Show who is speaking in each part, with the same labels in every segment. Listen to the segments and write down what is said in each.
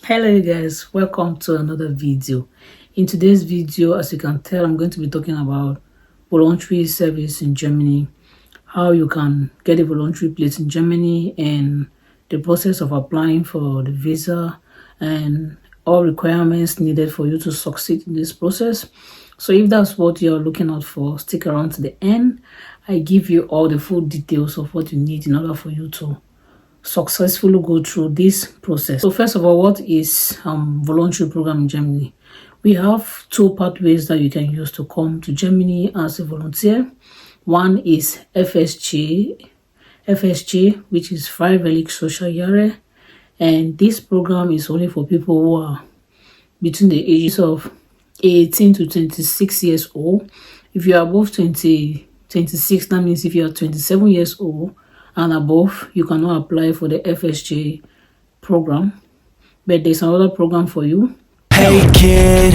Speaker 1: Hello guys, welcome to another video. In today's video, as you can tell, I'm going to be talking about voluntary service in Germany, how you can get a voluntary place in Germany, and the process of applying for the visa and all requirements needed for you to succeed in this process. So if that's what you're looking out for, stick around to the end. I give you all the full details of what you need in order for you to successfully go through this process. So first of all, what is voluntary program in Germany? We have two pathways that you can use to come to Germany as a volunteer. One is FSJ, which is Freiwillig Social Jahre, and this program is only for people who are between the ages of 18 to 26 years old. If you are above 26, that means if you are 27 years old and above, you cannot apply for the FSJ program, but there's another program for you.
Speaker 2: Hey kid,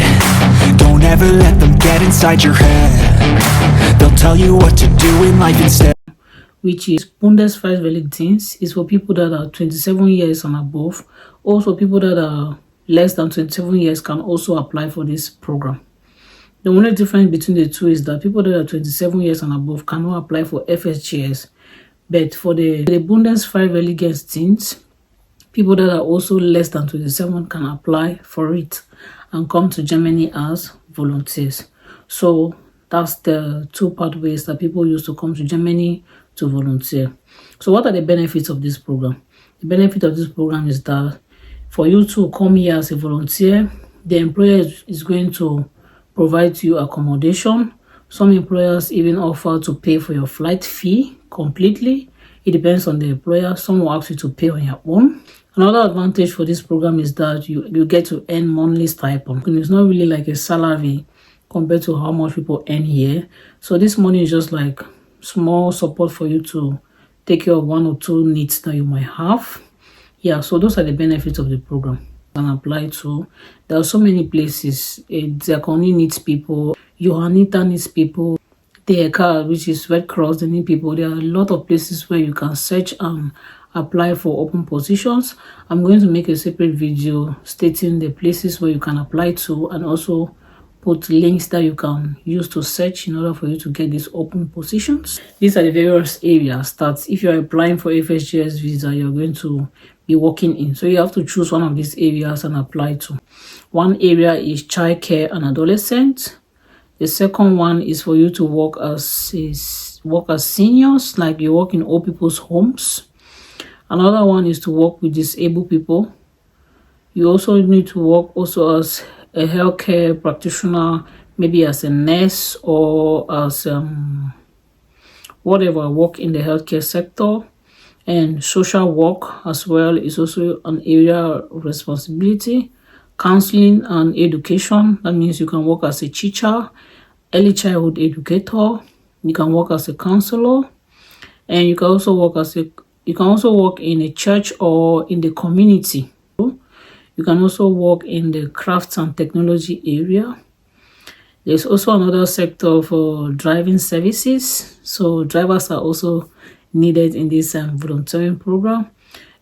Speaker 2: don't ever let them get inside your head. They'll tell you what to do in life instead.
Speaker 1: Which is Bundesfreiwilligendienst. Is for people that are 27 years and above. Also, people that are less than 27 years can also apply for this program. The only difference between the two is that people that are 27 years and above cannot apply for FSJS. But for the Bundesfreiwilligendienst, people that are also less than 27 can apply for it and come to Germany as volunteers. So that's the two pathways that people use to come to Germany to volunteer. So what are the benefits of this program? The benefit of this program is that for you to come here as a volunteer, the employer is going to provide you accommodation. Some employers even offer to pay for your flight fee completely. It depends on the employer. Some will ask you to pay on your own. Another advantage for this program is that you get to earn monthly stipend. And it's not really like a salary compared to how much people earn here. So this money is just like small support for you to take care of one or two needs that you might have. Yeah, so those are the benefits of the program. Can apply to. There are so many places. Diakoni needs people. Johanniter needs people. DECA, which is Red Cross, they need people. There are a lot of places where you can search and apply for open positions. I'm going to make a separate video stating the places where you can apply to and also put links that you can use to search in order for you to get these open positions. These are the various areas that if you're applying for FSJS visa, you're going to be working in. So you have to choose one of these areas and apply to. One area is child care and adolescent. The second one is for you to work as seniors, like you work in old people's homes. Another one is to work with disabled people. You also need to work also as a healthcare practitioner, maybe as a nurse or as whatever, work in the healthcare sector. And social work as well is also an area of responsibility. Counseling and education, that means you can work as a teacher, early childhood educator, you can work as a counselor, and you can also work in a church or in the community. You can also work in the crafts and technology area. There's also another sector for driving services. So drivers are also needed in this volunteering program.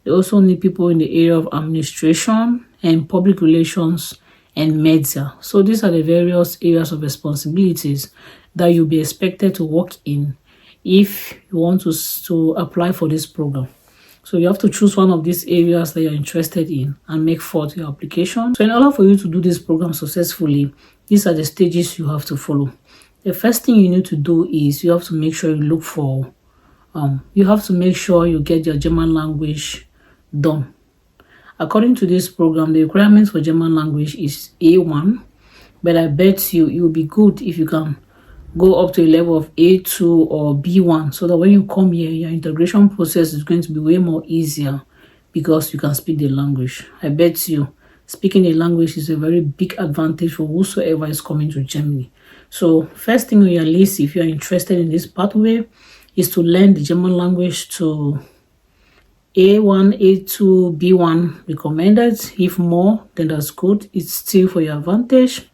Speaker 1: They also need people in the area of administration and public relations and media. So these are the various areas of responsibilities that you'll be expected to work in if you want to apply for this program. So you have to choose one of these areas that you're interested in and make forth your application. So in order for you to do this program successfully, these are the stages you have to follow. The first thing you need to do is you have to make sure you look for, you have to make sure you get your German language done. According to this program, the requirements for German language is A1, but I bet you it will be good if you can go up to a level of A2 or B1 so that when you come here, your integration process is going to be way more easier because you can speak the language. I bet you speaking the language is a very big advantage for whosoever is coming to Germany. So first thing on your list, if you're interested in this pathway, is to learn the German language to A1, A2, B1 recommended. If more, then that's good. It's still for your advantage.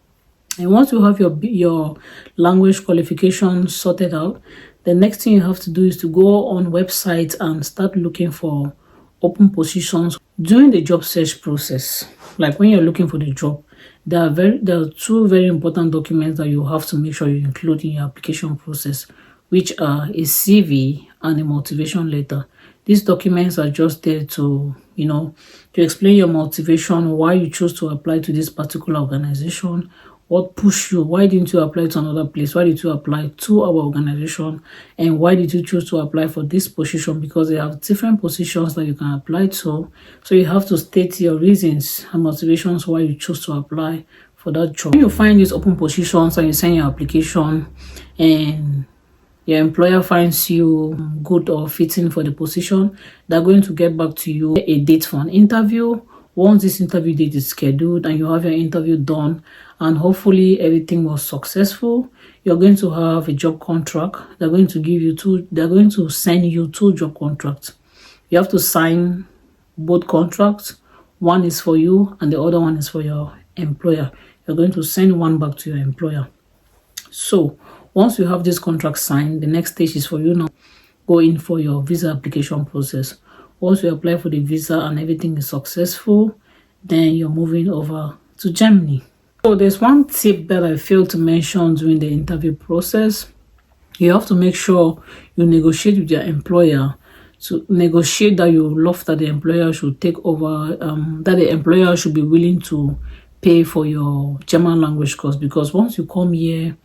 Speaker 1: And once you have your language qualifications sorted out, the next thing you have to do is to go on websites and start looking for open positions During the job search process, like when you're looking for the job, there are two very important documents that you have to make sure you include in your application process, which are a CV and a motivation letter. These documents are just there to, to explain your motivation, why you chose to apply to this particular organization, what pushed you, why didn't you apply to another place, why did you apply to our organization, and why did you choose to apply for this position, because they have different positions that you can apply to. So you have to state your reasons and motivations why you chose to apply for that job. When you find these open positions and you send your application and your employer finds you good or fitting for the position, they're going to get back to you a date for an interview. Once this interview date is scheduled and you have your interview done and hopefully everything was successful, you're going to have a job contract. They're going to send you two job contracts. You have to sign both contracts. One is for you and the other one is for your employer. You're going to send one back to your employer. So once you have this contract signed, the next stage is for you now go in for your visa application process. Once you apply for the visa and everything is successful, then you're moving over to Germany. So there's one tip that I failed to mention during the interview process. You have to make sure you negotiate with your employer to negotiate that you love that the employer should take over, that the employer should be willing to pay for your German language course, because once you come here,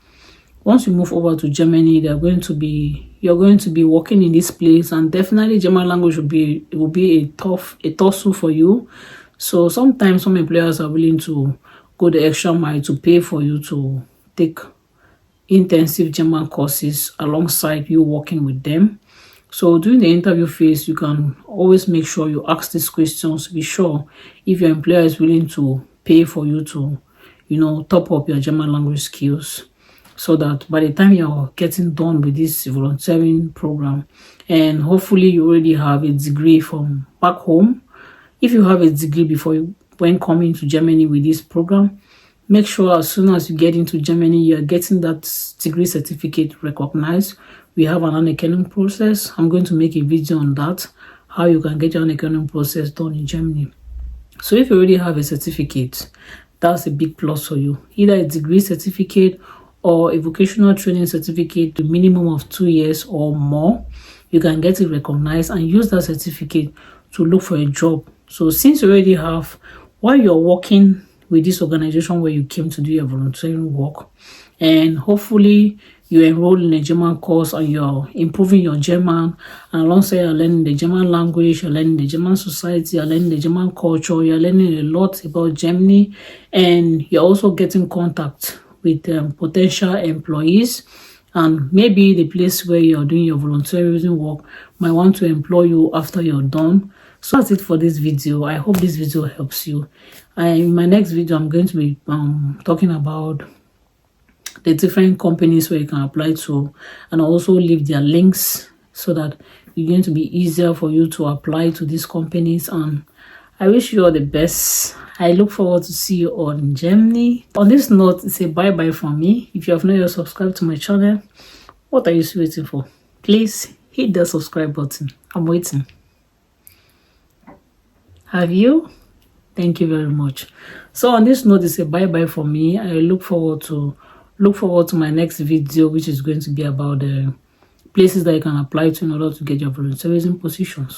Speaker 1: once you move over to Germany, you're going to be working in this place, and definitely German language will be a tussle for you. So sometimes some employers are willing to go the extra mile to pay for you to take intensive German courses alongside you working with them. So during the interview phase, you can always make sure you ask these questions to be sure if your employer is willing to pay for you to, top up your German language skills, so that by the time you're getting done with this volunteering program, and hopefully you already have a degree from back home. If you have a degree when coming to Germany with this program, make sure as soon as you get into Germany, you're getting that degree certificate recognized. We have an Anerkennung process. I'm going to make a video on that, how you can get your Anerkennung process done in Germany. So if you already have a certificate, that's a big plus for you. Either a degree certificate or a vocational training certificate, the minimum of 2 years or more. You can get it recognized and use that certificate to look for a job. So since you already have, while you're working with this organization where you came to do your volunteering work, and hopefully you enroll in a German course and you're improving your German, and alongside you're learning the German language, you're learning the German society, you're learning the German culture, you're learning a lot about Germany, and you're also getting contact with potential employees, and maybe the place where you're doing your volunteerism work might want to employ you after you're done. So that's it for this video. I hope this video helps you. In my next video, I'm going to be talking about the different companies where you can apply to, and also leave their links so that it's going to be easier for you to apply to these companies. And I wish you all the best. I look forward to see you all in Germany. On this note, it's a bye-bye from me. If you have not yet subscribed to my channel, what are you still waiting for? Please hit the subscribe button. I'm waiting. Have you? Thank you very much. So on this note, it's a bye-bye from me. I look forward to my next video, which is going to be about the places that you can apply to in order to get your volunteerism positions.